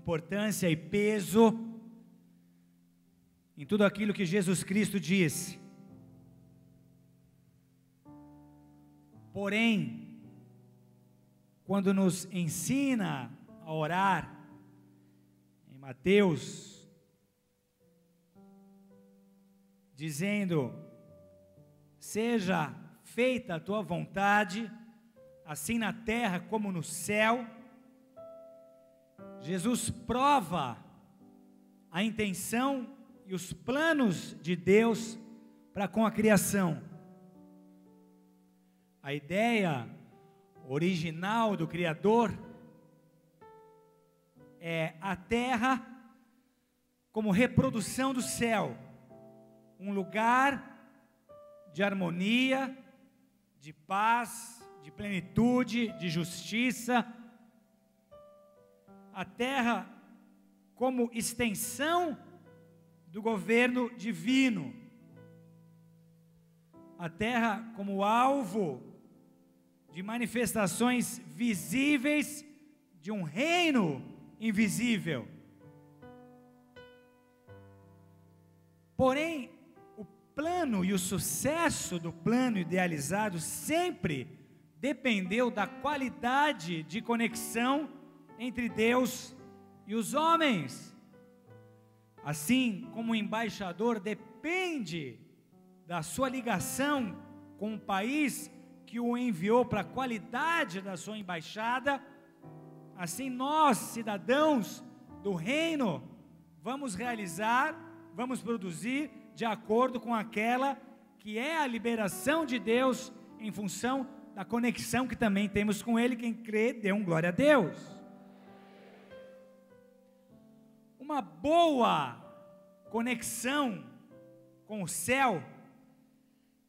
importância e peso em tudo aquilo que Jesus Cristo disse. Porém, quando nos ensina a orar, em Mateus, dizendo: seja feita a tua vontade, assim na terra como no céu, Jesus prova a intenção e os planos de Deus para com a criação. A ideia original do Criador é a terra como reprodução do céu, um lugar de harmonia, de paz, de plenitude, de justiça. A terra como extensão do governo divino. A terra como alvo de manifestações visíveis de um reino invisível. Porém, o plano e o sucesso do plano idealizado sempre dependeu da qualidade de conexão entre Deus e os homens. Assim como o embaixador depende da sua ligação com o país que o enviou para a qualidade da sua embaixada, assim nós, cidadãos do reino, vamos produzir de acordo com aquela que é a liberação de Deus em função da conexão que também temos com Ele. Quem crê, dê um glória a Deus. Uma boa conexão com o céu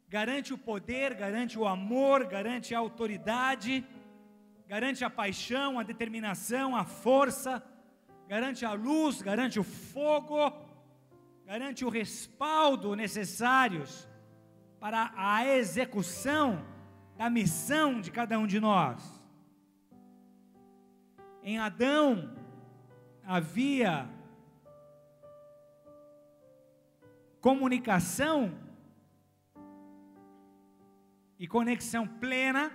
garante o poder, garante o amor, garante a autoridade, garante a paixão, a determinação, a força, garante a luz, garante o fogo, garante o respaldo necessários para a execução da missão de cada um de nós. Em Adão havia comunicação e conexão plena.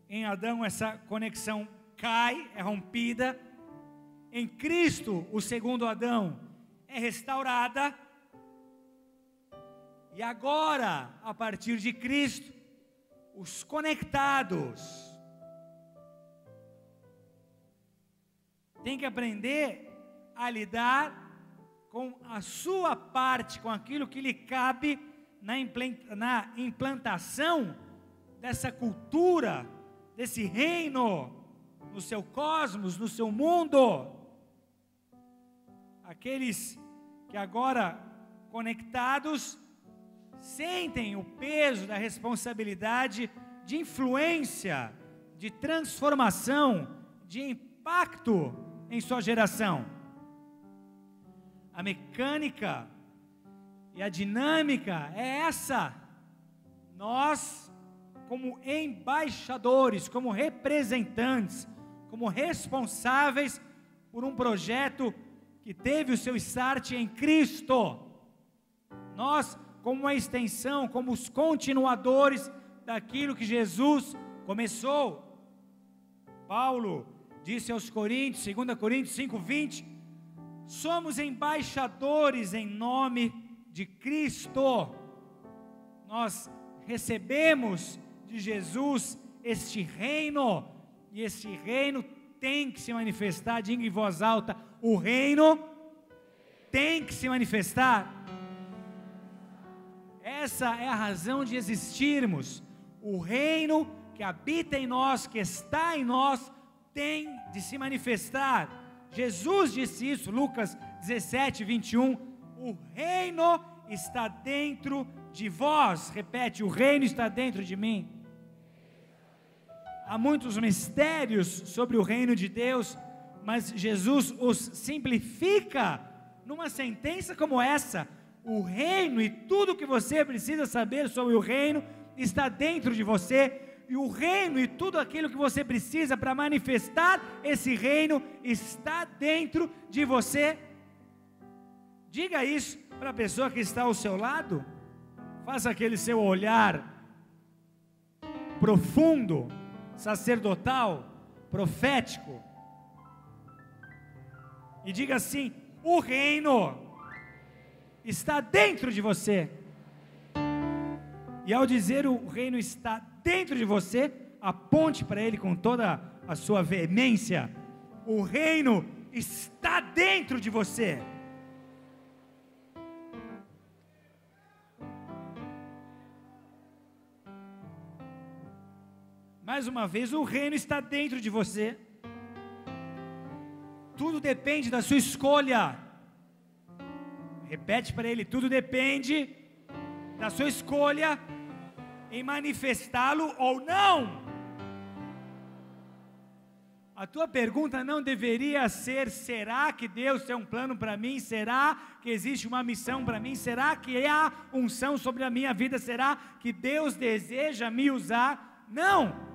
Em Adão essa conexão cai, é rompida. Em Cristo, o segundo Adão, é restaurada. E agora, a partir de Cristo, os conectados têm que aprender a lidar com a sua parte, com aquilo que lhe cabe na implantação dessa cultura, desse reino, no seu cosmos, no seu mundo. Aqueles que agora conectados sentem o peso da responsabilidade de influência, de transformação, de impacto em sua geração. A mecânica e a dinâmica é essa. Nós, como embaixadores, como representantes, como responsáveis por um projeto que teve o seu start em Cristo, nós, como uma extensão, como os continuadores daquilo que Jesus começou. Paulo disse aos Coríntios, 2 Coríntios 5:20, somos embaixadores em nome de Cristo. Nós recebemos de Jesus este reino, e este reino tem que se manifestar. Diga em voz alta: o reino tem que se manifestar. Essa é a razão de existirmos. O reino que habita em nós, que está em nós, tem de se manifestar. Jesus disse isso, Lucas 17:21, o reino está dentro de vós. Repete: o reino está dentro de mim. Há muitos mistérios sobre o reino de Deus, mas Jesus os simplifica numa sentença como essa: o reino e tudo o que você precisa saber sobre o reino está dentro de você. e o reino e tudo aquilo que você precisa para manifestar esse reino está dentro de você. Diga isso para a pessoa que está ao seu lado. Faça aquele seu olhar profundo, sacerdotal, profético, e diga assim: o reino está dentro de você. E ao dizer o reino está dentro de você, aponte para ele com toda a sua veemência: o reino está dentro de você. Mais uma vez, o reino está dentro de você. Tudo depende da sua escolha. Repete para ele: tudo depende da sua escolha em manifestá-lo ou não. A tua pergunta não deveria ser: será que Deus tem um plano para mim? Será que existe uma missão para mim? Será que há unção sobre a minha vida? Será que Deus deseja me usar? Não.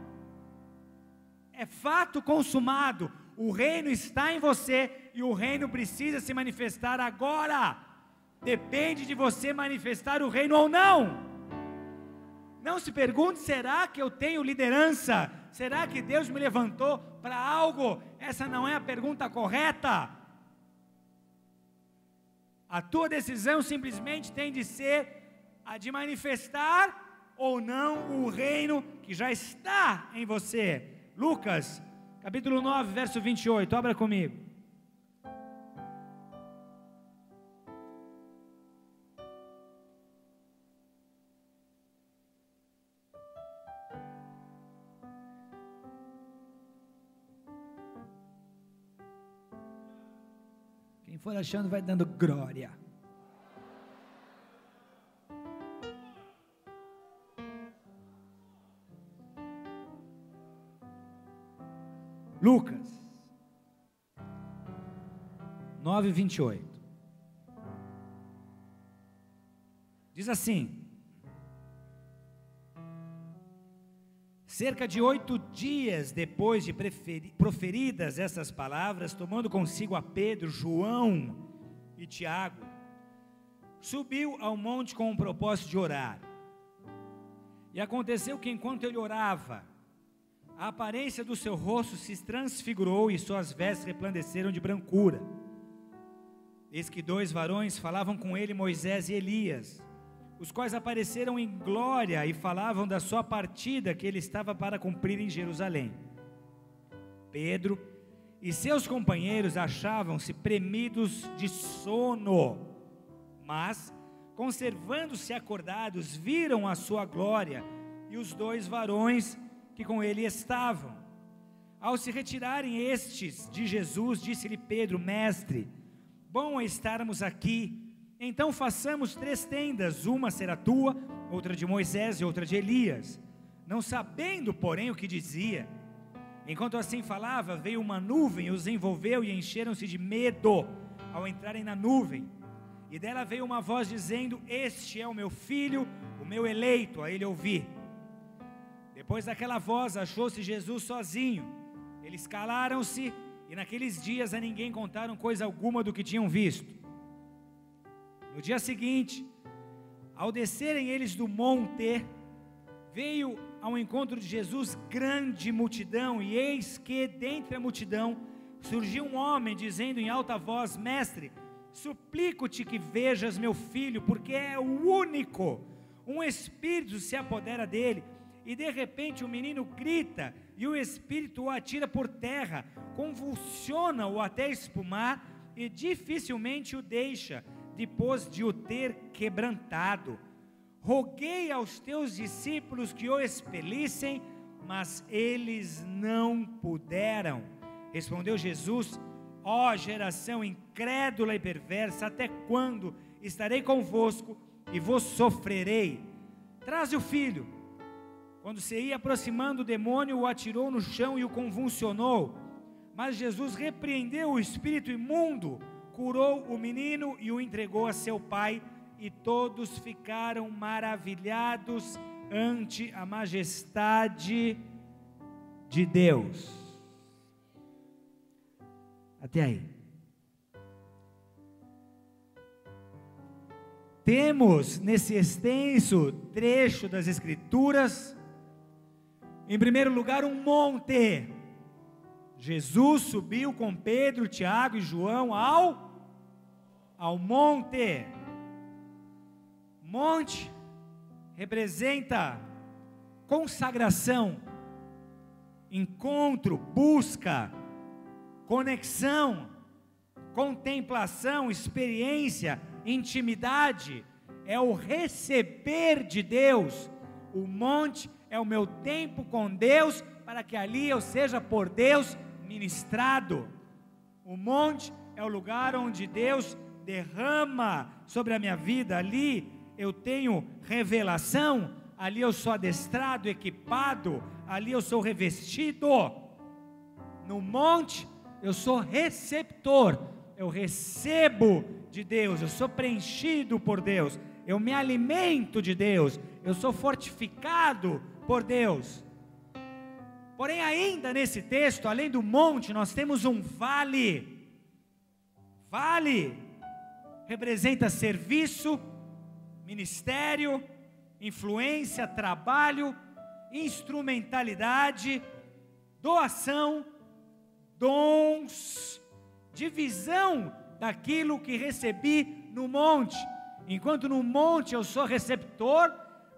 É fato consumado. O reino está em você e o reino precisa se manifestar agora. Depende de você manifestar o reino ou não. Não se pergunte: será que eu tenho liderança? Será que Deus me levantou para algo? Essa não é a pergunta correta. A tua decisão simplesmente tem de ser a de manifestar ou não o reino que já está em você. Lucas, capítulo 9, verso 28, abra comigo. Quem for achando vai dando glória. Lucas 9, 28. Diz assim: cerca de 8 dias depois de proferidas essas palavras, tomando consigo a Pedro, João e Tiago, subiu ao monte com o propósito de orar. E aconteceu que enquanto ele orava, a aparência do seu rosto se transfigurou e suas vestes resplandeceram de brancura. Eis que 2 varões falavam com ele, Moisés e Elias, os quais apareceram em glória e falavam da sua partida que ele estava para cumprir em Jerusalém. Pedro e seus companheiros achavam-se premidos de sono, mas, conservando-se acordados, viram a sua glória e os 2 varões que com ele estavam. Ao se retirarem estes de Jesus, disse-lhe Pedro: Mestre, bom é estarmos aqui. Então façamos 3 tendas, uma será tua, outra de Moisés e outra de Elias. Não sabendo, porém, o que dizia. Enquanto assim falava, veio uma nuvem, os envolveu e encheram-se de medo ao entrarem na nuvem. E dela veio uma voz dizendo: Este é o meu filho, o meu eleito, a ele ouvi. Depois daquela voz, achou-se Jesus sozinho. Eles calaram-se e naqueles dias a ninguém contaram coisa alguma do que tinham visto. No dia seguinte, ao descerem eles do monte, veio ao encontro de Jesus grande multidão, e eis que dentre a multidão surgiu um homem dizendo em alta voz: Mestre, suplico-te que vejas meu filho, porque é o único. Um espírito se apodera dele, e de repente o menino grita, e o espírito o atira por terra, convulsiona-o até espumar, e dificilmente o deixa, depois de o ter quebrantado. Roguei aos teus discípulos que o expelissem, mas eles não puderam. Respondeu Jesus: ó geração incrédula e perversa, até quando estarei convosco e vos sofrerei? Traze o filho. Quando se ia aproximando, o demônio o atirou no chão e o convulsionou. Mas Jesus repreendeu o espírito imundo, curou o menino e o entregou a seu pai. E todos ficaram maravilhados ante a majestade de Deus. Até aí. Temos nesse extenso trecho das Escrituras, em primeiro lugar, um monte. Jesus subiu com Pedro, Tiago e João ao monte. Monte representa consagração, encontro, busca, conexão, contemplação, experiência, intimidade. É o receber de Deus. O monte é o meu tempo com Deus, para que ali eu seja por Deus ministrado. O monte é o lugar onde Deus derrama sobre a minha vida. Ali eu tenho revelação, ali eu sou adestrado, equipado, ali eu sou revestido. No monte eu sou receptor, eu recebo de Deus, eu sou preenchido por Deus, eu me alimento de Deus, eu sou fortificado por Deus. Porém, ainda nesse texto, além do monte, nós temos um vale. Vale representa serviço, ministério, influência, trabalho, instrumentalidade, doação, dons, divisão daquilo que recebi no monte. Enquanto no monte eu sou receptor,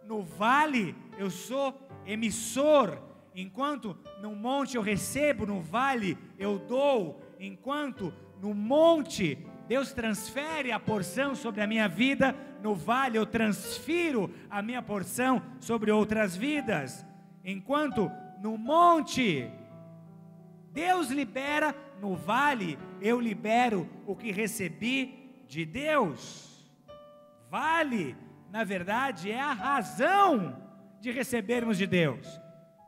no vale eu sou emissor. Enquanto no monte eu recebo, no vale eu dou. Enquanto no monte Deus transfere a porção sobre a minha vida, no vale eu transfiro a minha porção sobre outras vidas. Enquanto no monte Deus libera, no vale eu libero o que recebi de Deus. Vale, na verdade, é a razão de recebermos de Deus.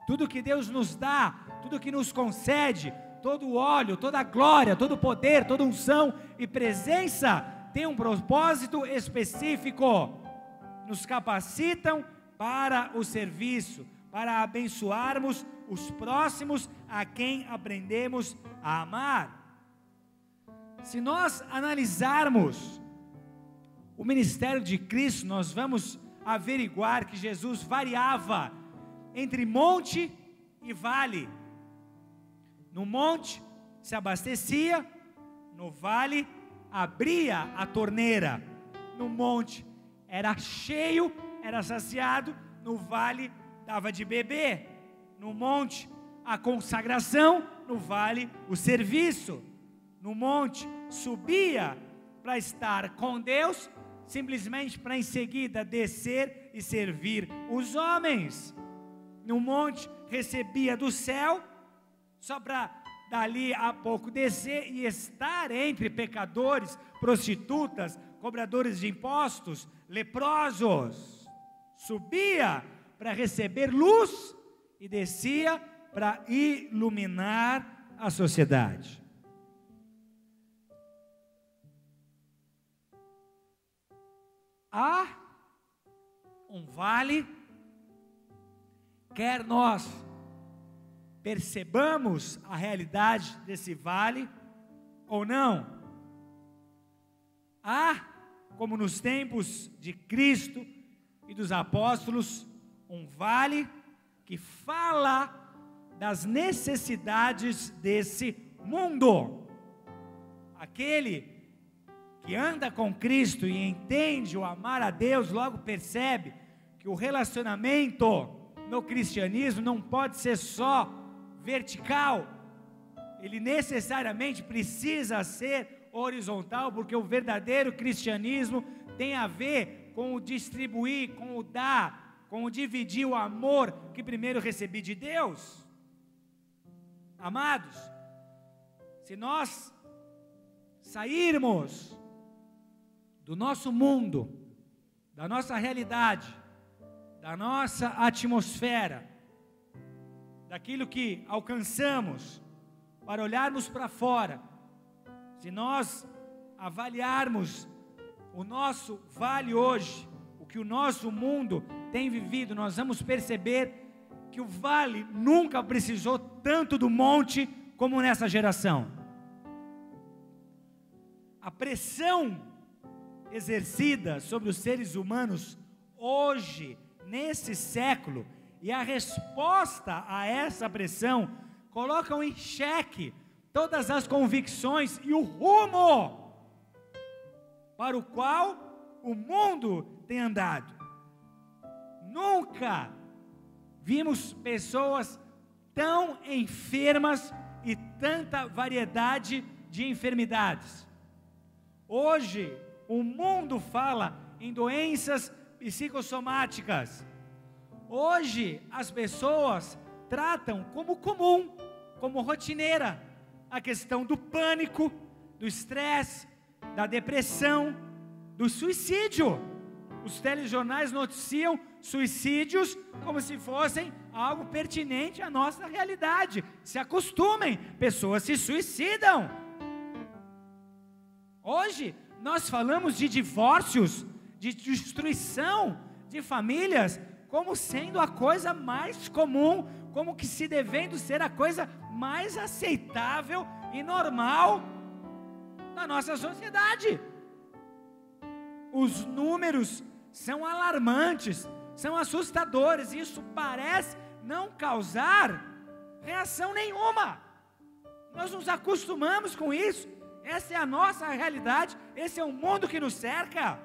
Tudo que Deus nos dá, tudo que nos concede, todo o óleo, toda a glória, todo o poder, toda unção e presença tem um propósito específico. Nos capacitam para o serviço, para abençoarmos os próximos a quem aprendemos a amar. Se nós analisarmos o ministério de Cristo, nós vamos averiguar que Jesus variava entre monte e vale. No monte se abastecia, no vale abria a torneira. No monte era cheio, era saciado, no vale dava de beber. No monte a consagração, no vale o serviço. No monte subia para estar com Deus, simplesmente para em seguida descer e servir os homens. No monte recebia do céu, só para dali a pouco descer e estar entre pecadores, prostitutas, cobradores de impostos, leprosos. Subia para receber luz e descia para iluminar a sociedade. Há um vale, quer nós percebamos a realidade desse vale ou não, há, como nos tempos de Cristo e dos apóstolos, um vale que fala das necessidades desse mundo. Aquele que anda com Cristo e entende o amar a Deus, logo percebe que o relacionamento no cristianismo não pode ser só vertical, ele necessariamente precisa ser horizontal, porque o verdadeiro cristianismo tem a ver com o distribuir, com o dar, com o dividir o amor que primeiro recebi de Deus. Amados, se nós sairmos do nosso mundo, da nossa realidade, da nossa atmosfera, daquilo que alcançamos, para olharmos para fora, se nós avaliarmos o nosso vale hoje, o que o nosso mundo tem vivido, nós vamos perceber que o vale nunca precisou tanto do monte como nessa geração. A pressão exercida sobre os seres humanos hoje, nesse século, e a resposta a essa pressão colocam em xeque todas as convicções e o rumo para o qual o mundo tem andado. Nunca vimos pessoas tão enfermas e tanta variedade de enfermidades. Hoje, o mundo fala em doenças psicossomáticas. Hoje, as pessoas tratam como comum, como rotineira, a questão do pânico, do estresse, da depressão, do suicídio. Os telejornais noticiam suicídios como se fossem algo pertinente à nossa realidade. Se acostumem, pessoas se suicidam. Hoje nós falamos de divórcios, de destruição de famílias, como sendo a coisa mais comum, como que se devendo ser a coisa mais aceitável e normal da nossa sociedade. Os números são alarmantes, são assustadores, e isso parece não causar reação nenhuma. Nós nos acostumamos com isso, essa é a nossa realidade, esse é o mundo que nos cerca.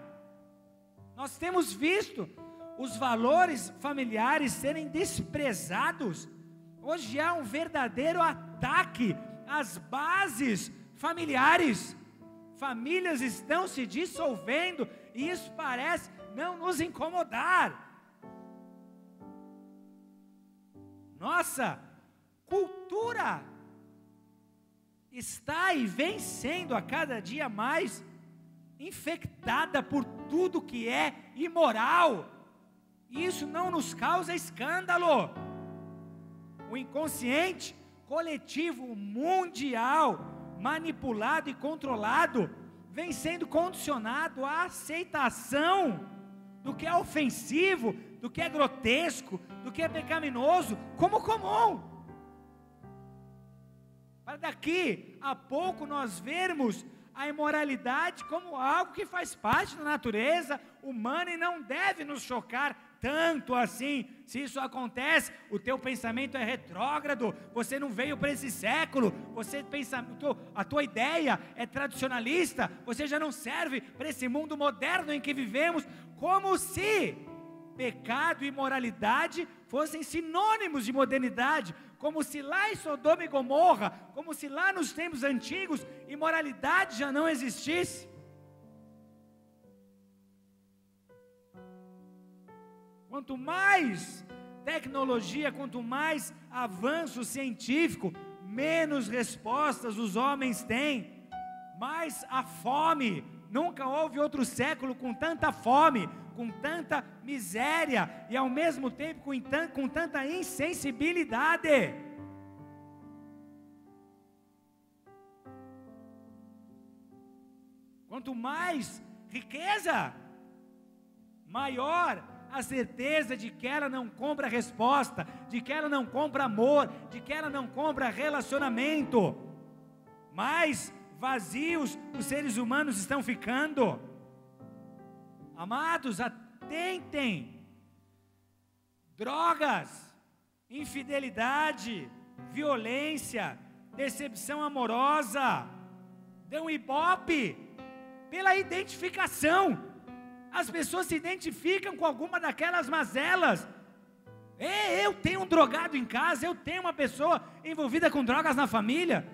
Nós temos visto os valores familiares serem desprezados. Hoje há um verdadeiro ataque às bases familiares. Famílias estão se dissolvendo e isso parece não nos incomodar. Nossa cultura está e vem sendo a cada dia mais infectada por tudo que é imoral. Isso não nos causa escândalo. O inconsciente coletivo mundial, manipulado e controlado, vem sendo condicionado à aceitação do que é ofensivo, do que é grotesco, do que é pecaminoso, como comum. Para daqui a pouco nós vermos a imoralidade como algo que faz parte da natureza humana e não deve nos chocar tanto assim. Se isso acontece, o teu pensamento é retrógrado, você não veio para esse século, você pensa, a tua ideia é tradicionalista, você já não serve para esse mundo moderno em que vivemos, como se pecado e imoralidade fossem sinônimos de modernidade, como se lá em Sodoma e Gomorra, como se lá nos tempos antigos, imoralidade já não existisse. Quanto mais tecnologia, quanto mais avanço científico, menos respostas os homens têm, mais a fome. Nunca houve outro século com tanta fome, com tanta miséria e ao mesmo tempo com tanta insensibilidade. Quanto mais riqueza, maior a certeza de que ela não compra resposta, de que ela não compra amor, de que ela não compra relacionamento. Mais vazios os seres humanos estão ficando. Amados, atentem. Drogas, infidelidade, violência, decepção amorosa, dão ibope pela identificação. As pessoas se identificam com alguma daquelas mazelas. Eu tenho um drogado em casa, eu tenho uma pessoa envolvida com drogas na família,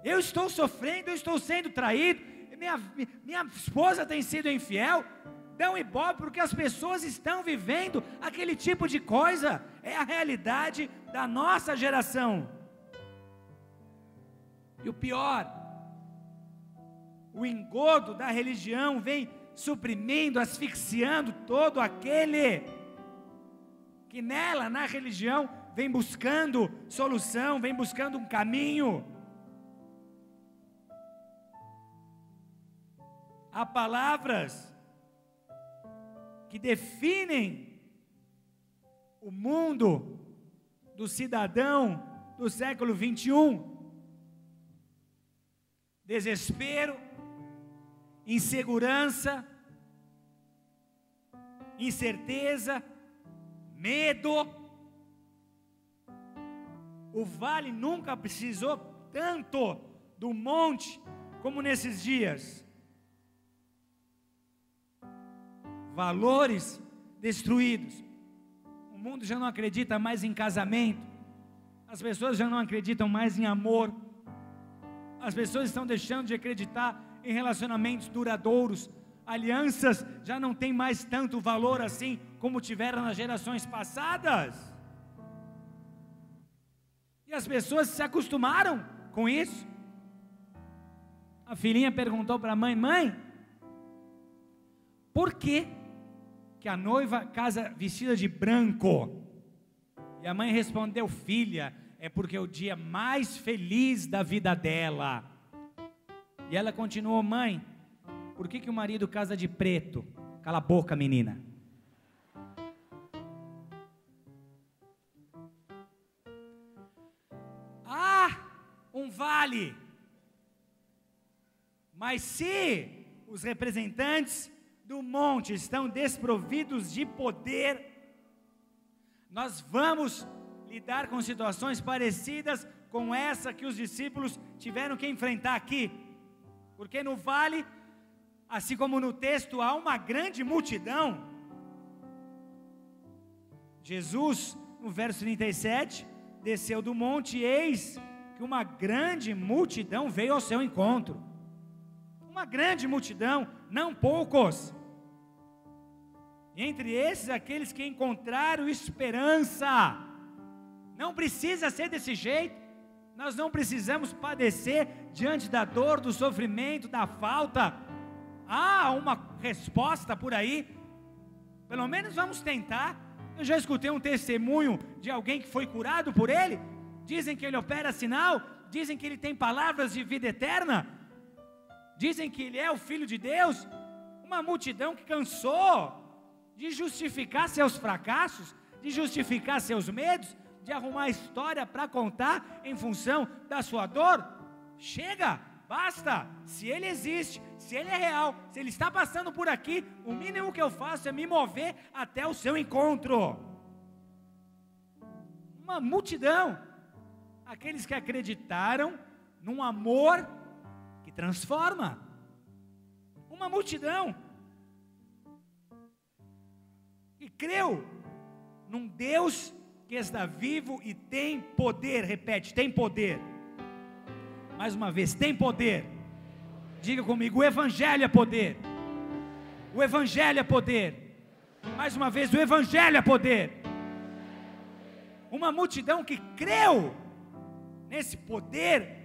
eu estou sofrendo, eu estou sendo traído, minha esposa tem sido infiel. Dão ibope porque as pessoas estão vivendo aquele tipo de coisa. É a realidade da nossa geração. E o pior, o engodo da religião vem suprimindo, asfixiando todo aquele que nela, na religião, vem buscando solução, vem buscando um caminho. Há palavras que definem o mundo do cidadão do século 21. Desespero, insegurança, incerteza, medo. O vale nunca precisou tanto do monte como nesses dias. Valores destruídos. O mundo já não acredita mais em casamento. As pessoas já não acreditam mais em amor. As pessoas estão deixando de acreditar em relacionamentos duradouros. Alianças já não têm mais tanto valor assim como tiveram nas gerações passadas. E as pessoas se acostumaram com isso. A filhinha perguntou para a mãe: mãe, por que a noiva casa vestida de branco? E a mãe respondeu: filha, é porque é o dia mais feliz da vida dela. E ela continuou: mãe, por que o marido casa de preto? Cala a boca, menina. Um vale. Mas se os representantes do monte estão desprovidos de poder, nós vamos lidar com situações parecidas com essa que os discípulos tiveram que enfrentar aqui. Porque no vale, assim como no texto, há uma grande multidão. Jesus, no verso 37, desceu do monte, e eis que uma grande multidão veio ao seu encontro. Uma grande multidão, não poucos. E entre esses, aqueles que encontraram esperança. Não precisa ser desse jeito. Nós não precisamos padecer diante da dor, do sofrimento, da falta. Há uma resposta por aí. Pelo menos vamos tentar. Eu já escutei um testemunho de alguém que foi curado por ele. Dizem que ele opera sinal. Dizem que ele tem palavras de vida eterna. Dizem que ele é o Filho de Deus. Uma multidão que cansou de justificar seus fracassos, de justificar seus medos, de arrumar história para contar em função da sua dor. Chega, basta. Se ele existe, se ele é real, se ele está passando por aqui, o mínimo que eu faço é me mover até o seu encontro. Uma multidão, aqueles que acreditaram num amor que transforma. Uma multidão que creu num Deus que está vivo e tem poder. Repete, tem poder. Mais uma vez, tem poder. Diga comigo: o Evangelho é poder. O Evangelho é poder. Mais uma vez, o Evangelho é poder. Uma multidão que creu nesse poder.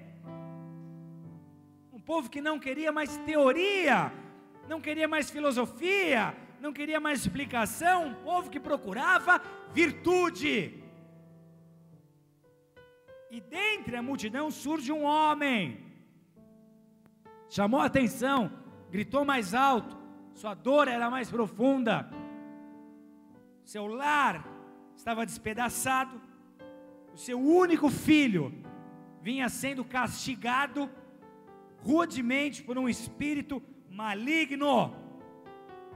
Um povo que não queria mais teoria, não queria mais filosofia, não queria mais explicação. Um povo que procurava virtude. E dentre a multidão surge um homem. Chamou a atenção, gritou mais alto, sua dor era mais profunda. Seu lar estava despedaçado. O seu único filho vinha sendo castigado rudemente por um espírito maligno.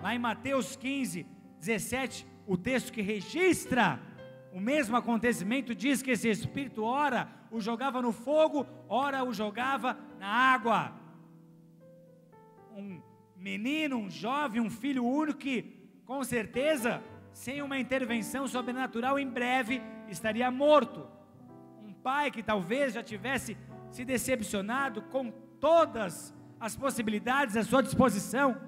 Lá em Mateus 15, 17, o texto que registra o mesmo acontecimento diz que esse espírito ora o jogava no fogo, ora o jogava na água. Um menino, um jovem, um filho único que, com certeza, sem uma intervenção sobrenatural, em breve estaria morto. Um pai que talvez já tivesse se decepcionado com todas as possibilidades à sua disposição.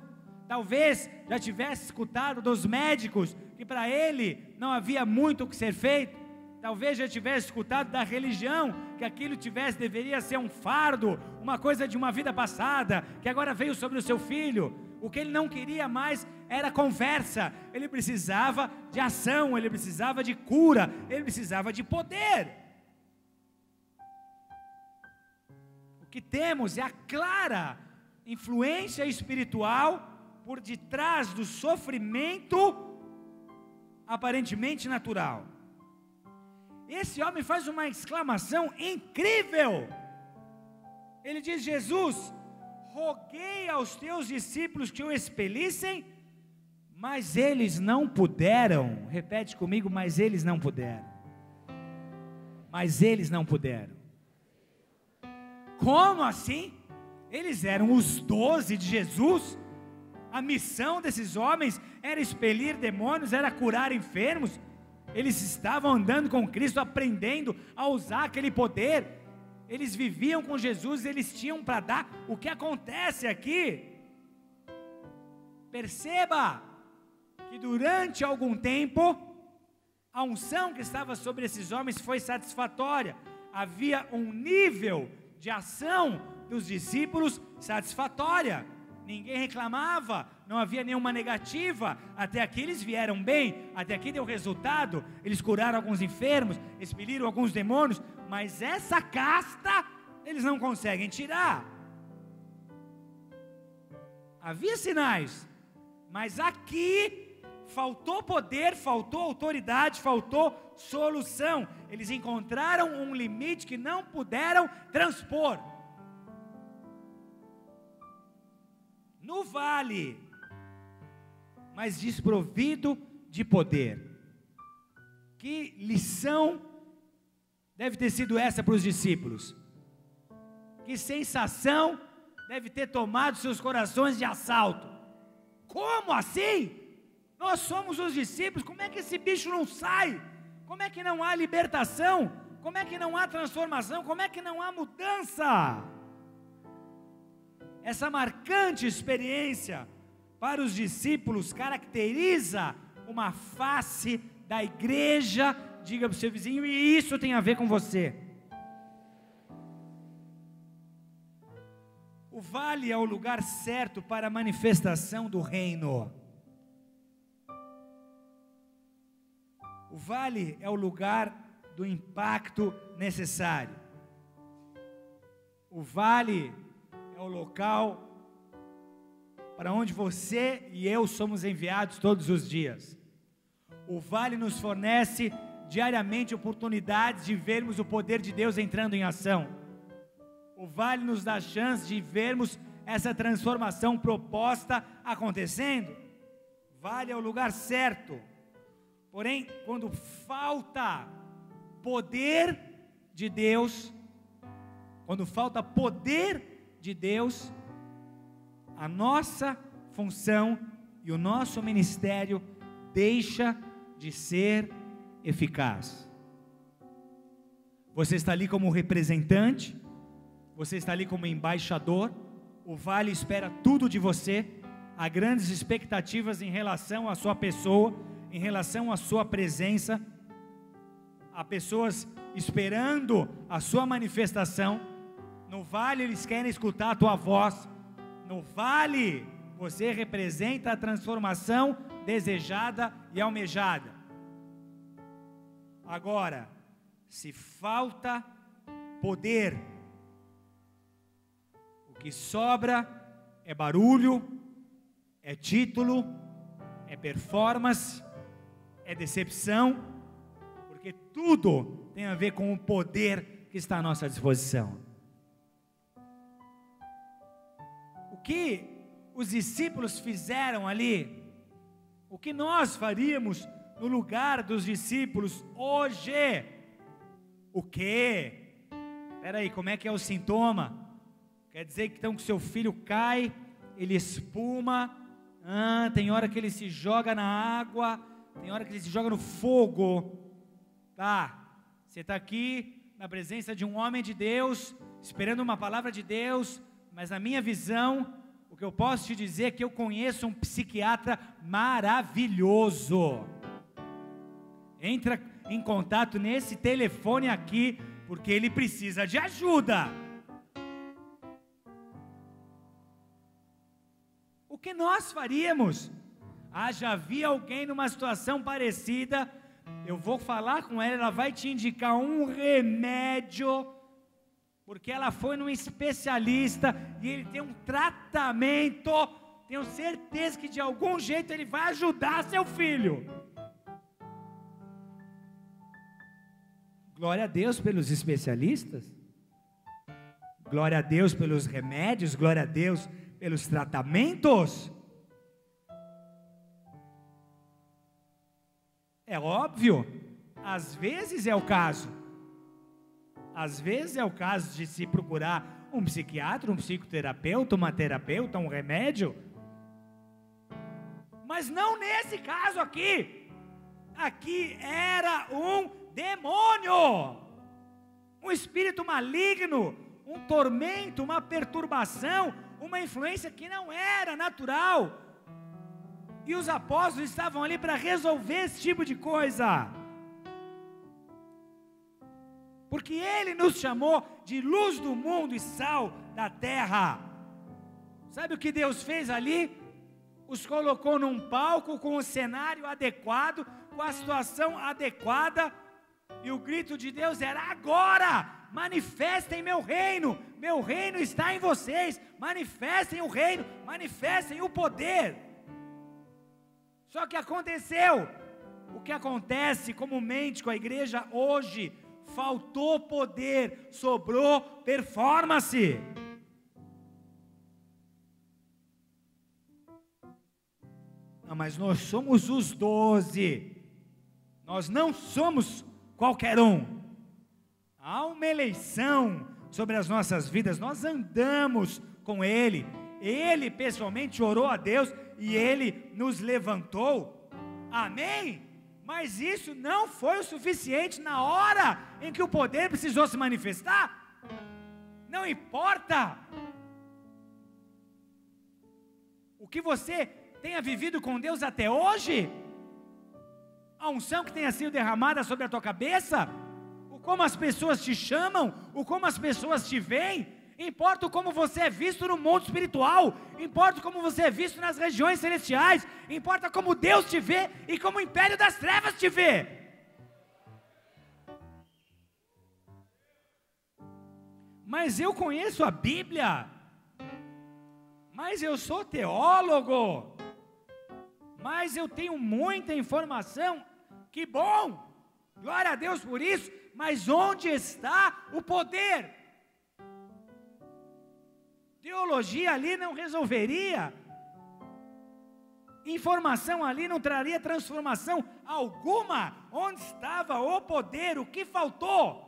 Talvez já tivesse escutado dos médicos que para ele não havia muito o que ser feito. Talvez já tivesse escutado da religião que aquilo deveria ser um fardo, uma coisa de uma vida passada, que agora veio sobre o seu filho. O que ele não queria mais era conversa. Ele precisava de ação, ele precisava de cura, ele precisava de poder. O que temos é a clara influência espiritual por detrás do sofrimento aparentemente natural. Esse homem faz uma exclamação incrível. Ele diz: Jesus, roguei aos teus discípulos que o expelissem, mas eles não puderam. Repete comigo: mas eles não puderam. Mas eles não puderam. Como assim? Eles eram os 12 de Jesus. A missão desses homens era expelir demônios, era curar enfermos. Eles estavam andando com Cristo, aprendendo a usar aquele poder. Eles viviam com Jesus, eles tinham para dar. O que acontece aqui? Perceba que durante algum tempo, a unção que estava sobre esses homens foi satisfatória. Havia um nível de ação dos discípulos satisfatória. Ninguém reclamava, não havia nenhuma negativa. Até aqui eles vieram bem, até aqui deu resultado. Eles curaram alguns enfermos, expeliram alguns demônios, mas essa casta eles não conseguem tirar. Havia sinais, mas aqui faltou poder, faltou autoridade, faltou solução. Eles encontraram um limite que não puderam transpor. No vale, mas desprovido de poder. Que lição deve ter sido essa para os discípulos? Que sensação deve ter tomado seus corações de assalto? Como assim? Nós somos os discípulos, como é que esse bicho não sai? Como é que não há libertação? Como é que não há transformação? Como é que não há mudança? Essa marcante experiência para os discípulos caracteriza uma face da igreja. Diga para o seu vizinho: e isso tem a ver com você. O vale é o lugar certo para a manifestação do reino. O vale é o lugar do impacto necessário. O vale é o local para onde você e eu somos enviados todos os dias. O vale nos fornece diariamente oportunidades de vermos o poder de Deus entrando em ação. O vale nos dá a chance de vermos essa transformação proposta acontecendo. Vale é o lugar certo. Porém, quando falta poder de Deus, quando falta poder de Deus, a nossa função e o nosso ministério deixa de ser eficaz. Você está ali como representante, você está ali como embaixador. O vale espera tudo de você. Há grandes expectativas em relação à sua pessoa, em relação à sua presença. Há pessoas esperando a sua manifestação. No vale eles querem escutar a tua voz. No vale você representa a transformação desejada e almejada. Agora, se falta poder, o que sobra é barulho, é título, é performance, é decepção, porque tudo tem a ver com o poder que está à nossa disposição. O que os discípulos fizeram ali, o que nós faríamos no lugar dos discípulos hoje? O quê? Espera aí, como é que é o sintoma? Quer dizer que então que seu filho cai, ele espuma, tem hora que ele se joga na água, tem hora que ele se joga no fogo. Tá, você está aqui na presença de um homem de Deus, esperando uma palavra de Deus, mas na minha visão, o que eu posso te dizer é que eu conheço um psiquiatra maravilhoso. Entra em contato nesse telefone aqui, porque ele precisa de ajuda. O que nós faríamos? Já havia alguém numa situação parecida, eu vou falar com ela vai te indicar um remédio, porque ela foi num especialista, e ele tem um tratamento tenho certeza que de algum jeito ele vai ajudar seu filho. Glória a Deus pelos especialistas, glória a Deus pelos remédios, glória a Deus pelos tratamentos. É óbvio, às vezes é o caso. Às vezes é o caso de se procurar um psiquiatra, um psicoterapeuta, uma terapeuta, um remédio. Mas não nesse caso aqui. Aqui era um demônio, um espírito maligno, um tormento, uma perturbação, uma influência que não era natural. E os apóstolos estavam ali para resolver esse tipo de coisa. Porque Ele nos chamou de luz do mundo e sal da terra. Sabe o que Deus fez ali? Os colocou num palco com o cenário adequado, com a situação adequada. E o grito de Deus era: agora, manifestem meu reino está em vocês, manifestem o reino, manifestem o poder. Só que aconteceu o que acontece comumente com a igreja hoje: faltou poder, sobrou performance. Não, mas nós somos os 12, nós não somos qualquer um. Há uma eleição sobre as nossas vidas, nós andamos com Ele. Ele pessoalmente orou a Deus e Ele nos levantou, amém? Mas isso não foi o suficiente na hora em que o poder precisou se manifestar. Não importa o que você tenha vivido com Deus até hoje, a unção que tenha sido derramada sobre a tua cabeça, o como as pessoas te chamam, o como as pessoas te veem, importa como você é visto no mundo espiritual, importa como você é visto nas regiões celestiais, importa como Deus te vê e como o império das trevas te vê. Mas eu conheço a Bíblia, mas eu sou teólogo, mas eu tenho muita informação. Que bom, glória a Deus por isso, mas onde está o poder? Teologia ali não resolveria, informação ali não traria transformação alguma. Onde estava o poder? O que faltou?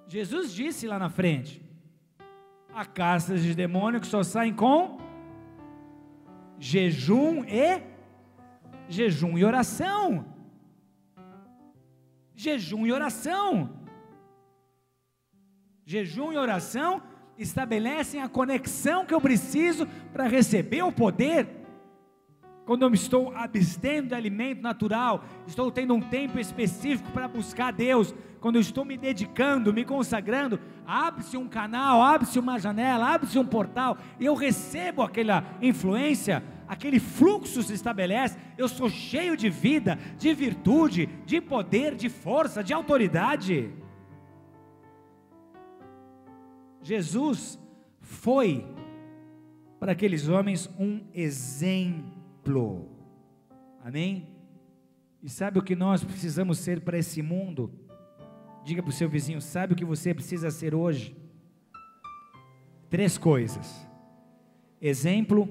Jesus disse lá na frente: há castas de demônio que só saem com jejum e oração. Jejum e oração. Jejum e oração estabelecem a conexão que eu preciso para receber o poder. Quando eu me estou abstendo de alimento natural, estou tendo um tempo específico para buscar Deus, quando eu estou me dedicando, me consagrando, abre-se um canal, abre-se uma janela, abre-se um portal, e eu recebo aquela influência, aquele fluxo se estabelece, eu sou cheio de vida, de virtude, de poder, de força, de autoridade. Jesus foi para aqueles homens um exemplo, amém? E sabe o que nós precisamos ser para esse mundo? Diga para o seu vizinho: sabe o que você precisa ser hoje? 3 coisas: exemplo,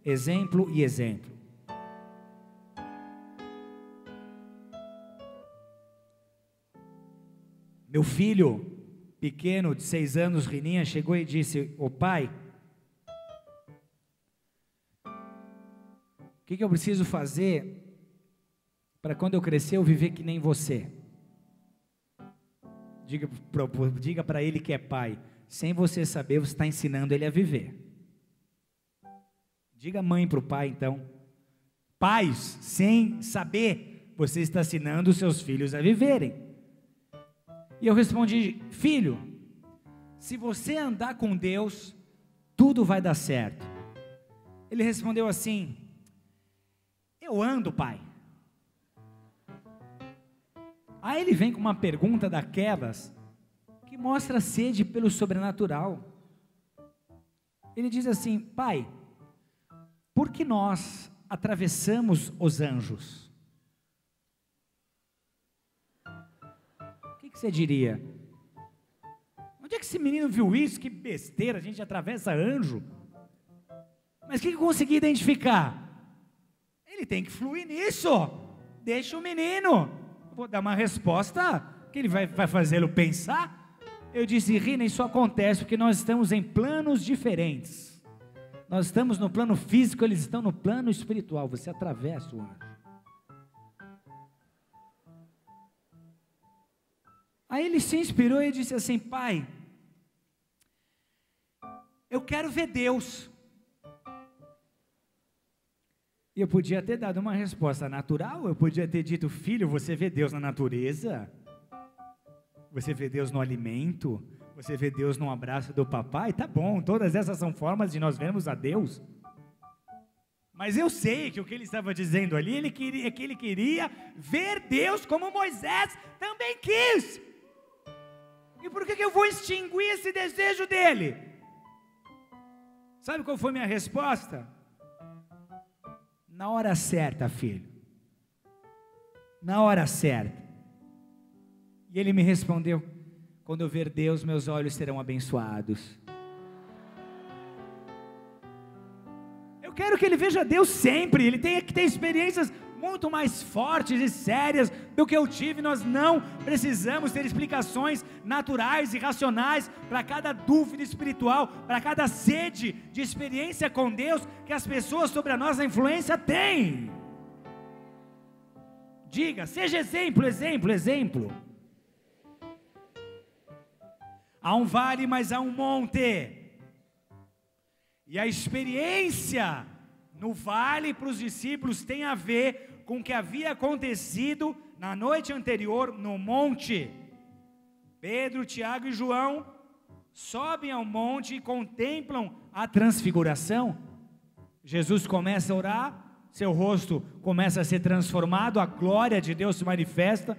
exemplo e exemplo. Meu filho pequeno de 6 anos, Rininha, chegou e disse: ô pai, o que eu preciso fazer para quando eu crescer eu viver que nem você? Diga para ele que é pai, sem você saber você está ensinando ele a viver. Diga mãe para o pai então, pais, sem saber, você está ensinando os seus filhos a viverem. E eu respondi: filho, se você andar com Deus, tudo vai dar certo. Ele respondeu assim: eu ando, pai. Aí ele vem com uma pergunta daquelas que mostra sede pelo sobrenatural. Ele diz assim: pai, por que nós atravessamos os anjos? O que você diria? Onde é que esse menino viu isso? Que besteira, a gente atravessa anjo. Mas o que eu consegui identificar? Ele tem que fluir nisso. Deixa o menino. Vou dar uma resposta que ele vai fazê-lo pensar. Eu disse, Rina, isso acontece porque nós estamos em planos diferentes. Nós estamos no plano físico, eles estão no plano espiritual. Você atravessa o anjo. Aí ele se inspirou e disse assim, pai, eu quero ver Deus. E eu podia ter dado uma resposta natural, eu podia ter dito, filho, você vê Deus na natureza? Você vê Deus no alimento? Você vê Deus no abraço do papai? Tá bom, todas essas são formas de nós vermos a Deus. Mas eu sei que o que ele estava dizendo ali, ele queria ver Deus como Moisés também quis. E por que eu vou extinguir esse desejo dele? Sabe qual foi minha resposta? Na hora certa, filho. Na hora certa. E ele me respondeu, quando eu ver Deus, meus olhos serão abençoados. Eu quero que ele veja Deus sempre, ele tem que ter experiências muito mais fortes e sérias do que eu tive. Nós não precisamos ter explicações naturais e racionais para cada dúvida espiritual, para cada sede de experiência com Deus que as pessoas sobre a nossa influência têm. Diga, seja exemplo, exemplo, exemplo. Há um vale, mas há um monte. E a experiência no vale para os discípulos tem a ver com o que havia acontecido na noite anterior no monte. Pedro, Tiago e João sobem ao monte e contemplam a transfiguração. Jesus começa a orar, seu rosto começa a ser transformado, a glória de Deus se manifesta,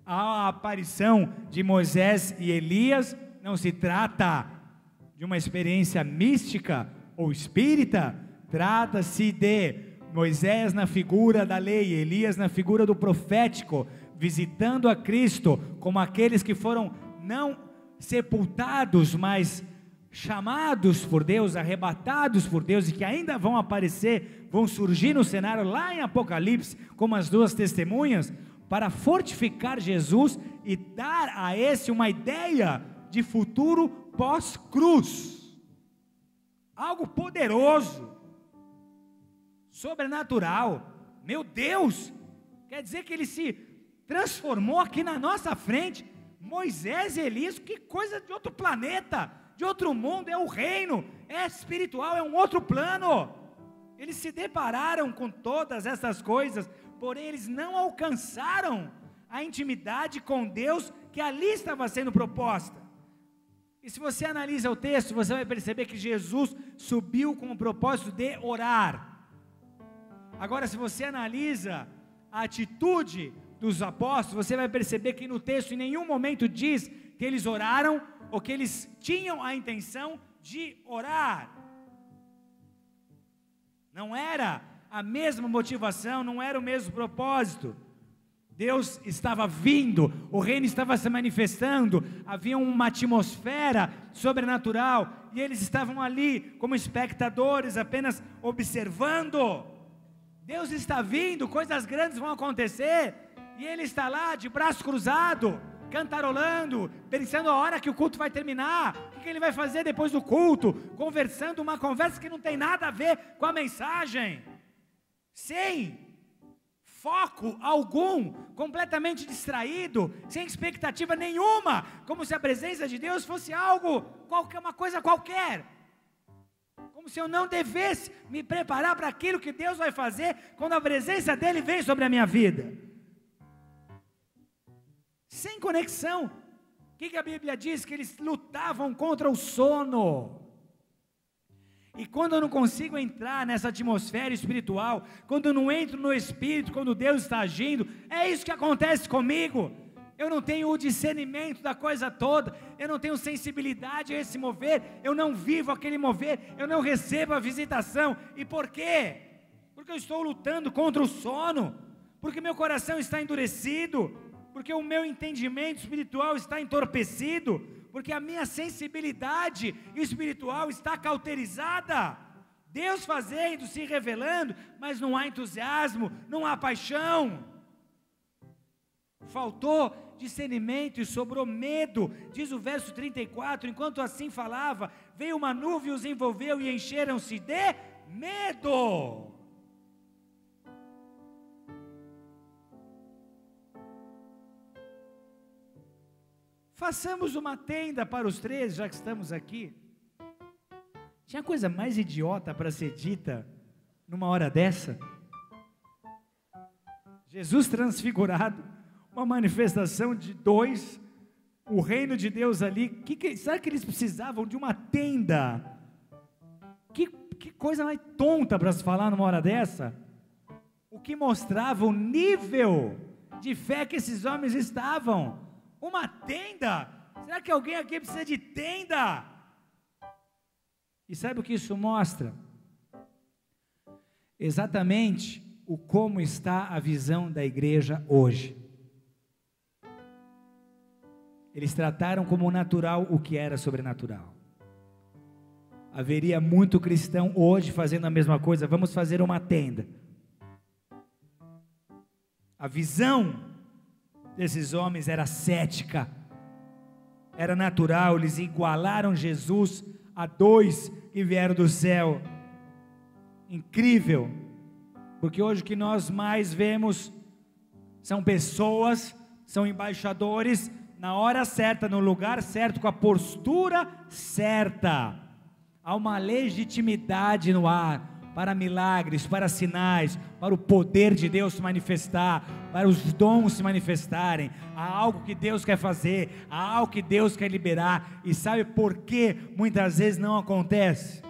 a aparição de Moisés e Elias. Não se trata de uma experiência mística ou espírita, trata-se de Moisés na figura da lei, Elias na figura do profético, visitando a Cristo como aqueles que foram não sepultados, mas chamados por Deus, arrebatados por Deus, e que ainda vão aparecer, vão surgir no cenário lá em Apocalipse, como as duas testemunhas, para fortificar Jesus e dar a esse uma ideia de futuro pós-cruz, algo poderoso, sobrenatural. Meu Deus, quer dizer que ele se transformou aqui na nossa frente. Moisés e Elias, que coisa de outro planeta, de outro mundo, é o reino, é espiritual, é um outro plano. Eles se depararam com todas essas coisas, porém eles não alcançaram a intimidade com Deus que ali estava sendo proposta. E se você analisa o texto, você vai perceber que Jesus subiu com o propósito de orar. Agora, se você analisa a atitude dos apóstolos, você vai perceber que no texto em nenhum momento diz que eles oraram ou que eles tinham a intenção de orar. Não era a mesma motivação, não era o mesmo propósito. Deus estava vindo, o reino estava se manifestando, havia uma atmosfera sobrenatural, e eles estavam ali como espectadores, apenas observando. Deus está vindo, coisas grandes vão acontecer, e ele está lá de braço cruzado, cantarolando, pensando a hora que o culto vai terminar, o que ele vai fazer depois do culto, conversando uma conversa que não tem nada a ver com a mensagem, sem foco algum, completamente distraído, sem expectativa nenhuma, como se a presença de Deus fosse algo, uma coisa qualquer, como se eu não devesse me preparar para aquilo que Deus vai fazer, quando a presença dEle vem sobre a minha vida, sem conexão. O que a Bíblia diz? Que eles lutavam contra o sono. E quando eu não consigo entrar nessa atmosfera espiritual, quando eu não entro no Espírito, quando Deus está agindo, é isso que acontece comigo. eu não tenho o discernimento da coisa toda, eu não tenho sensibilidade a esse mover, eu não vivo aquele mover, eu não recebo a visitação. E por quê? Porque eu estou lutando contra o sono, porque meu coração está endurecido, porque o meu entendimento espiritual está entorpecido, porque a minha sensibilidade espiritual está cauterizada. Deus fazendo, se revelando, mas não há entusiasmo, não há paixão. Faltou discernimento e sobrou medo. Diz o verso 34, enquanto assim falava, veio uma nuvem e os envolveu e encheram-se de medo. Façamos uma tenda para os 13, já que estamos aqui. Tinha coisa mais idiota para ser dita numa hora dessa? Jesus transfigurado, uma manifestação de 2, o reino de Deus ali. Será que eles precisavam de uma tenda? Que coisa mais tonta para se falar numa hora dessa? O que mostrava o nível de fé que esses homens estavam. Uma tenda? Será que alguém aqui precisa de tenda? E sabe o que isso mostra? Exatamente o como está a visão da igreja hoje. Eles trataram como natural o que era sobrenatural. Haveria muito cristão hoje fazendo a mesma coisa. Vamos fazer uma tenda. A visão desses homens era cética, era natural. Eles igualaram Jesus a 2 que vieram do céu. Incrível, porque hoje o que nós mais vemos são pessoas, são embaixadores na hora certa, no lugar certo, com a postura certa. Há uma legitimidade no ar para milagres, para sinais, para o poder de Deus se manifestar, para os dons se manifestarem. Há algo que Deus quer fazer, há algo que Deus quer liberar. E sabe por que muitas vezes não acontece?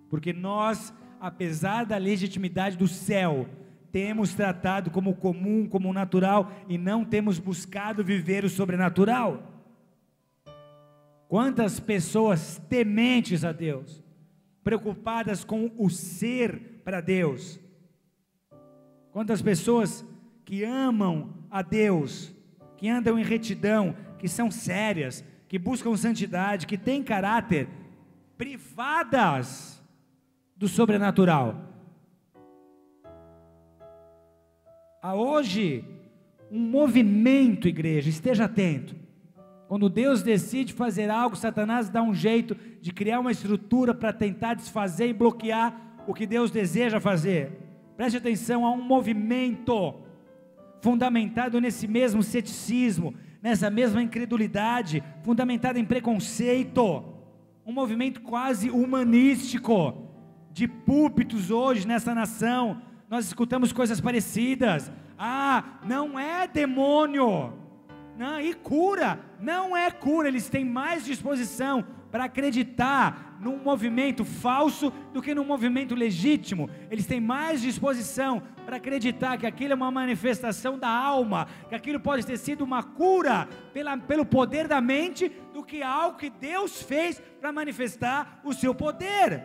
Porque nós, apesar da legitimidade do céu, temos tratado como comum, como natural, e não temos buscado viver o sobrenatural. Quantas pessoas tementes a Deus, preocupadas com o ser para Deus. Quantas pessoas que amam a Deus, que andam em retidão, que são sérias, que buscam santidade, que têm caráter, privadas do sobrenatural. Há hoje um movimento, igreja, esteja atento. Quando Deus decide fazer algo, Satanás dá um jeito de criar uma estrutura para tentar desfazer e bloquear o que Deus deseja fazer. Preste atenção, há um movimento fundamentado nesse mesmo ceticismo, nessa mesma incredulidade, fundamentado em preconceito, um movimento quase humanístico, de púlpitos hoje nessa nação. Nós escutamos coisas parecidas. Não é demônio, não, e cura, não é cura. Eles têm mais disposição para acreditar num movimento falso do que num movimento legítimo. Eles têm mais disposição para acreditar que aquilo é uma manifestação da alma, que aquilo pode ter sido uma cura pelo poder da mente, do que algo que Deus fez para manifestar o seu poder.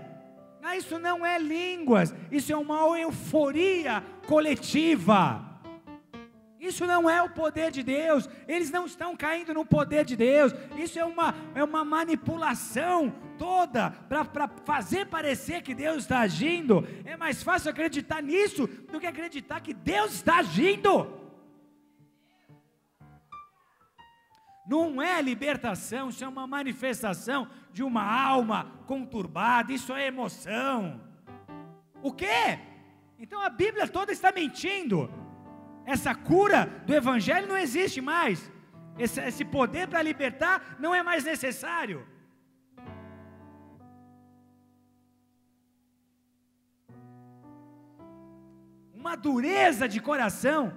Isso não é línguas, isso é uma euforia coletiva. Isso não é o poder de Deus. Eles não estão caindo no poder de Deus. Isso é uma manipulação toda para fazer parecer que Deus está agindo. É mais fácil acreditar nisso do que acreditar que Deus está agindo. Não é libertação, isso é uma manifestação de uma alma conturbada. Isso é emoção. O quê? Então a Bíblia toda está mentindo. Essa cura do Evangelho não existe mais. Esse poder para libertar não é mais necessário. Uma dureza de coração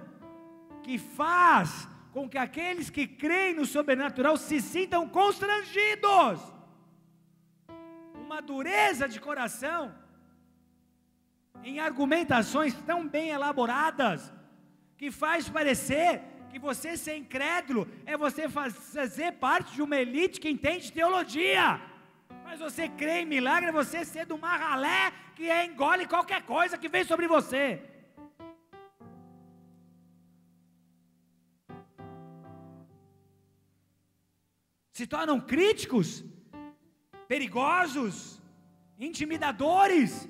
que faz com que aqueles que creem no sobrenatural se sintam constrangidos. Uma dureza de coração em argumentações tão bem elaboradas, que faz parecer E você ser incrédulo é você fazer parte de uma elite que entende teologia. Mas você crê em milagre, é você ser do marralé que engole qualquer coisa que vem sobre você. Se tornam críticos, perigosos, intimidadores.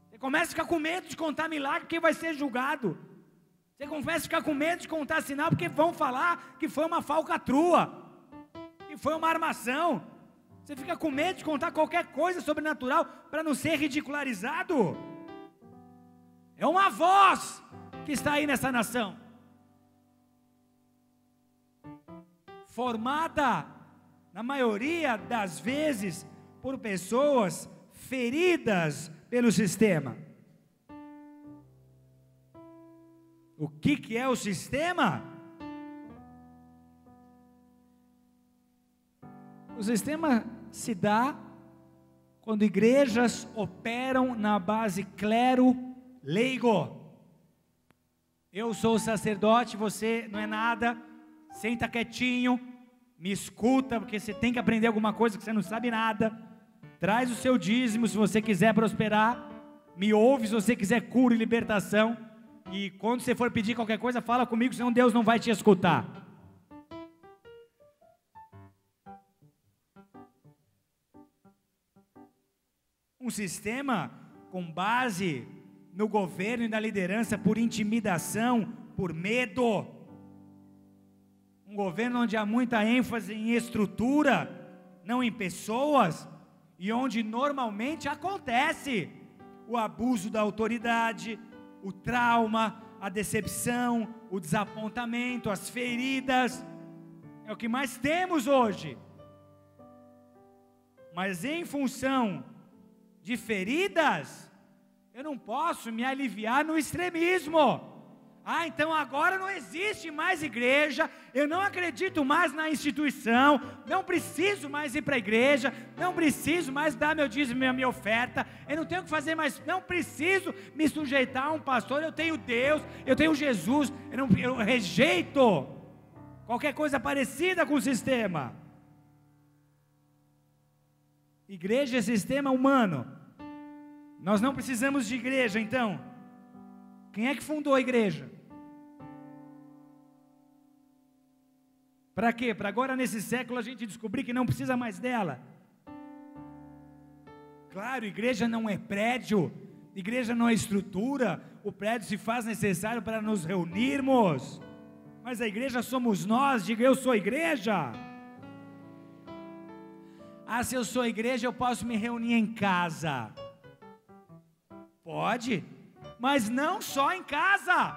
Você começa a ficar com medo de contar milagre porque vai ser julgado. Você começa a ficar com medo de contar sinal porque vão falar que foi uma falcatrua, que foi uma armação. Você fica com medo de contar qualquer coisa sobrenatural para não ser ridicularizado. É uma voz que está aí nessa nação, formada na maioria das vezes por pessoas feridas pelo sistema. O que é o sistema? O sistema se dá quando igrejas operam na base clero-leigo. Eu sou sacerdote, você não é nada, senta quietinho, me escuta, porque você tem que aprender alguma coisa que você não sabe nada. Traz o seu dízimo se você quiser prosperar, me ouve se você quiser cura e libertação. E quando você for pedir qualquer coisa, fala comigo, senão Deus não vai te escutar. Um sistema com base no governo e na liderança por intimidação, por medo. Um governo onde há muita ênfase em estrutura, não em pessoas, e onde normalmente acontece o abuso da autoridade, o trauma, a decepção, o desapontamento, as feridas. É o que mais temos hoje. Mas em função de feridas, eu não posso me aliviar no extremismo. Então agora não existe mais igreja, eu não acredito mais na instituição, não preciso mais ir para a igreja, não preciso mais dar meu dízimo e a minha oferta, eu não tenho que fazer mais, não preciso me sujeitar a um pastor, eu tenho Deus, eu tenho Jesus, eu rejeito qualquer coisa parecida com o sistema. Igreja é sistema humano, nós não precisamos de igreja. Então, quem é que fundou a igreja? Para quê? Para agora nesse século a gente descobrir que não precisa mais dela. Claro, igreja não é prédio, igreja não é estrutura, o prédio se faz necessário para nos reunirmos, mas a igreja somos nós. Diga: eu sou igreja. Se eu sou igreja, eu posso me reunir em casa. Pode, mas não só em casa.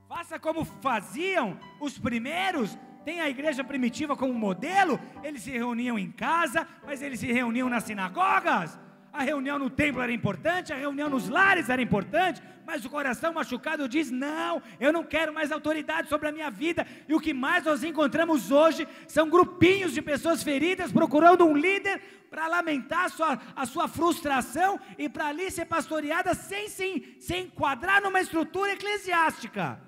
Faça como faziam os primeiros. Tem a igreja primitiva como modelo. Eles se reuniam em casa, mas eles se reuniam nas sinagogas. A reunião no templo era importante, a reunião nos lares era importante, mas o coração machucado diz: não, eu não quero mais autoridade sobre a minha vida. E o que mais nós encontramos hoje são grupinhos de pessoas feridas procurando um líder para lamentar a sua frustração e para ali ser pastoreada sem se enquadrar numa estrutura eclesiástica.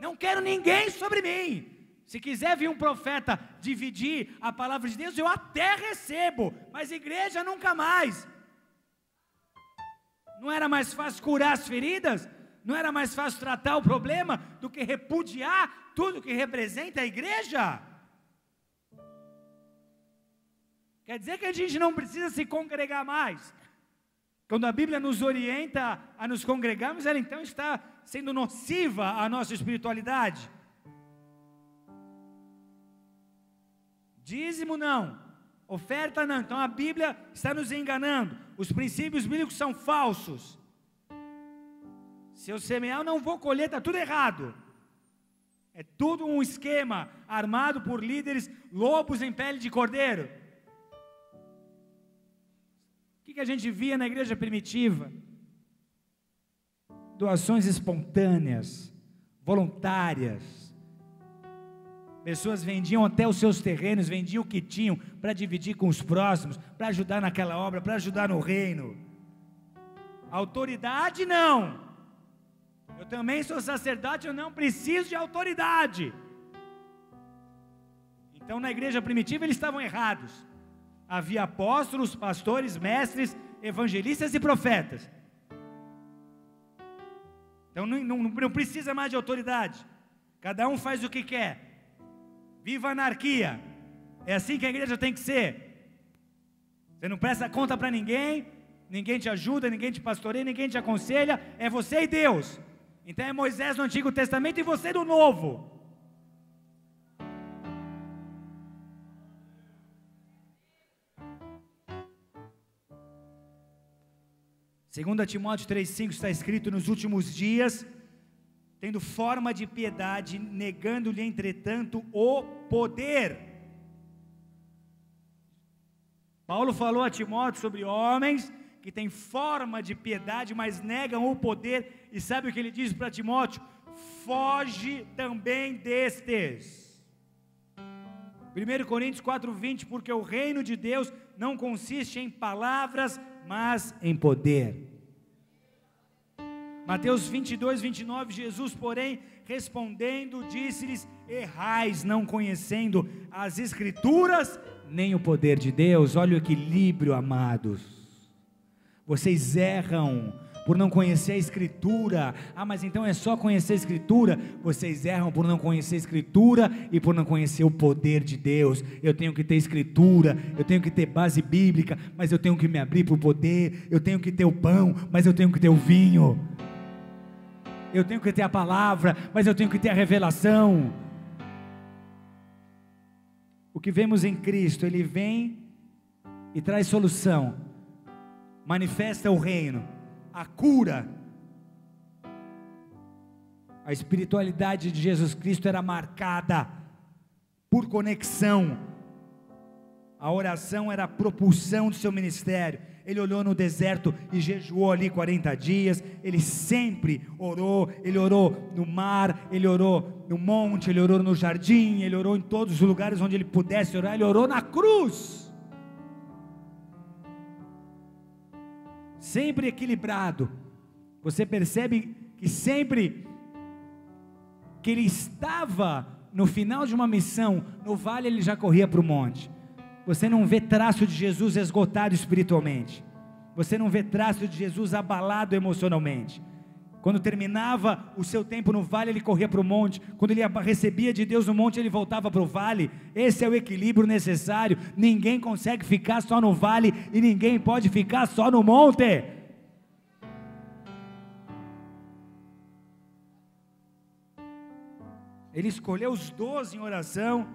Não quero ninguém sobre mim. Se quiser vir um profeta dividir a palavra de Deus, eu até recebo, mas igreja nunca mais. Não era mais fácil curar as feridas? Não era mais fácil tratar o problema do que repudiar tudo que representa a igreja? Quer dizer que a gente não precisa se congregar mais. Quando a Bíblia nos orienta a nos congregarmos, ela então está sendo nociva à nossa espiritualidade. Dízimo não, oferta não. Então a Bíblia está nos enganando. Os princípios bíblicos são falsos. Se eu semear, eu não vou colher, está tudo errado. É tudo um esquema armado por líderes lobos em pele de cordeiro. O que a gente via na igreja primitiva? Doações espontâneas, voluntárias. Pessoas vendiam até os seus terrenos, vendiam o que tinham para dividir com os próximos, para ajudar naquela obra, para ajudar no reino. Autoridade não. Eu também sou sacerdote, eu não preciso de autoridade. Então na igreja primitiva eles estavam errados. Havia apóstolos, pastores, mestres, evangelistas e profetas. Então não precisa mais de autoridade. Cada um faz o que quer. Viva a anarquia. É assim que a igreja tem que ser. Você não presta conta para ninguém, ninguém te ajuda, ninguém te pastoreia, ninguém te aconselha, é você e Deus. Então é Moisés no Antigo Testamento e você no Novo. Segunda Timóteo 3,5 está escrito: nos últimos dias, tendo forma de piedade, negando-lhe entretanto o poder. Paulo falou a Timóteo sobre homens que têm forma de piedade, mas negam o poder, e sabe o que ele diz para Timóteo? Foge também destes. 1 Coríntios 4,20, porque o reino de Deus não consiste em palavras, mas em poder. Mateus 22:29, Jesus, porém, respondendo, disse-lhes: errais, não conhecendo as Escrituras, nem o poder de Deus. Olha o equilíbrio, amados. Vocês erram por não conhecer a Escritura. Mas então é só conhecer a Escritura? Vocês erram por não conhecer a Escritura e por não conhecer o poder de Deus. Eu tenho que ter Escritura, eu tenho que ter base bíblica, mas eu tenho que me abrir para o poder. Eu tenho que ter o pão, mas eu tenho que ter o vinho. Eu tenho que ter a palavra, mas eu tenho que ter a revelação. O que vemos em Cristo, Ele vem e traz solução, manifesta o reino, a cura. A espiritualidade de Jesus Cristo era marcada por conexão. A oração era a propulsão do seu ministério. Ele olhou no deserto e jejuou ali 40 dias, ele sempre orou, ele orou no mar, ele orou no monte, ele orou no jardim, ele orou em todos os lugares onde ele pudesse orar, ele orou na cruz, sempre equilibrado. Você percebe que sempre que ele estava no final de uma missão, no vale ele já corria para o monte. Você não vê traço de Jesus esgotado espiritualmente, você não vê traço de Jesus abalado emocionalmente. Quando terminava o seu tempo no vale, ele corria para o monte. Quando ele recebia de Deus no monte, ele voltava para o vale. Esse é o equilíbrio necessário. Ninguém consegue ficar só no vale e ninguém pode ficar só no monte. Ele escolheu os 12 em oração.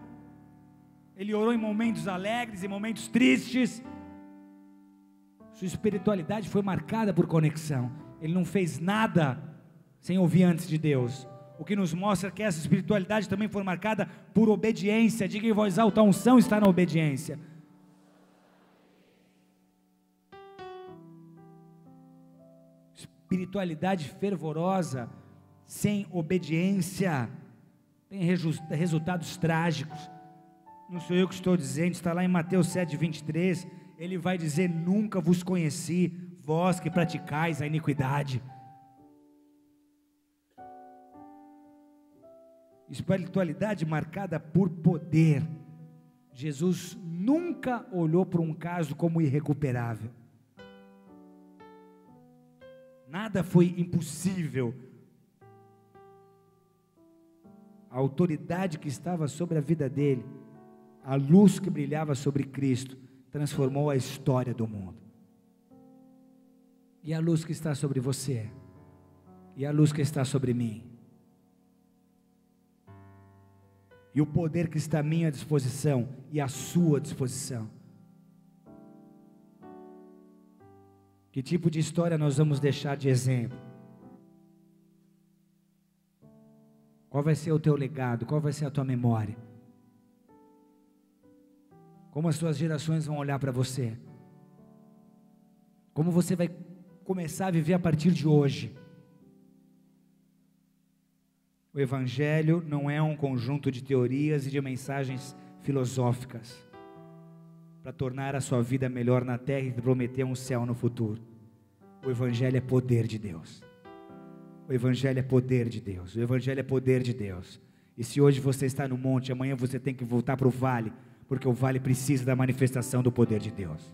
Ele orou em momentos alegres, em momentos tristes. Sua espiritualidade foi marcada por conexão. Ele não fez nada sem ouvir antes de Deus. O que nos mostra que essa espiritualidade também foi marcada por obediência. Diga em voz alta: a unção está na obediência. Espiritualidade fervorosa sem obediência tem resultados trágicos. Não sou eu que estou dizendo, está lá em Mateus 7:23, ele vai dizer: nunca vos conheci, vós que praticais a iniquidade. Espiritualidade marcada por poder. Jesus nunca olhou para um caso como irrecuperável. Nada foi impossível. A autoridade que estava sobre a vida dele, a luz que brilhava sobre Cristo, transformou a história do mundo. E a luz que está sobre você, e a luz que está sobre mim, e o poder que está à minha disposição e à sua disposição. Que tipo de história nós vamos deixar de exemplo? Qual vai ser o teu legado? Qual vai ser a tua memória? Como as suas gerações vão olhar para você? Como você vai começar a viver a partir de hoje? O Evangelho não é um conjunto de teorias e de mensagens filosóficas para tornar a sua vida melhor na terra e prometer um céu no futuro. O Evangelho é poder de Deus. O O Evangelho é poder de Deus. O Evangelho é poder de Deus. E se hoje você está no monte, amanhã você tem que voltar para o vale, porque o vale precisa da manifestação do poder de Deus.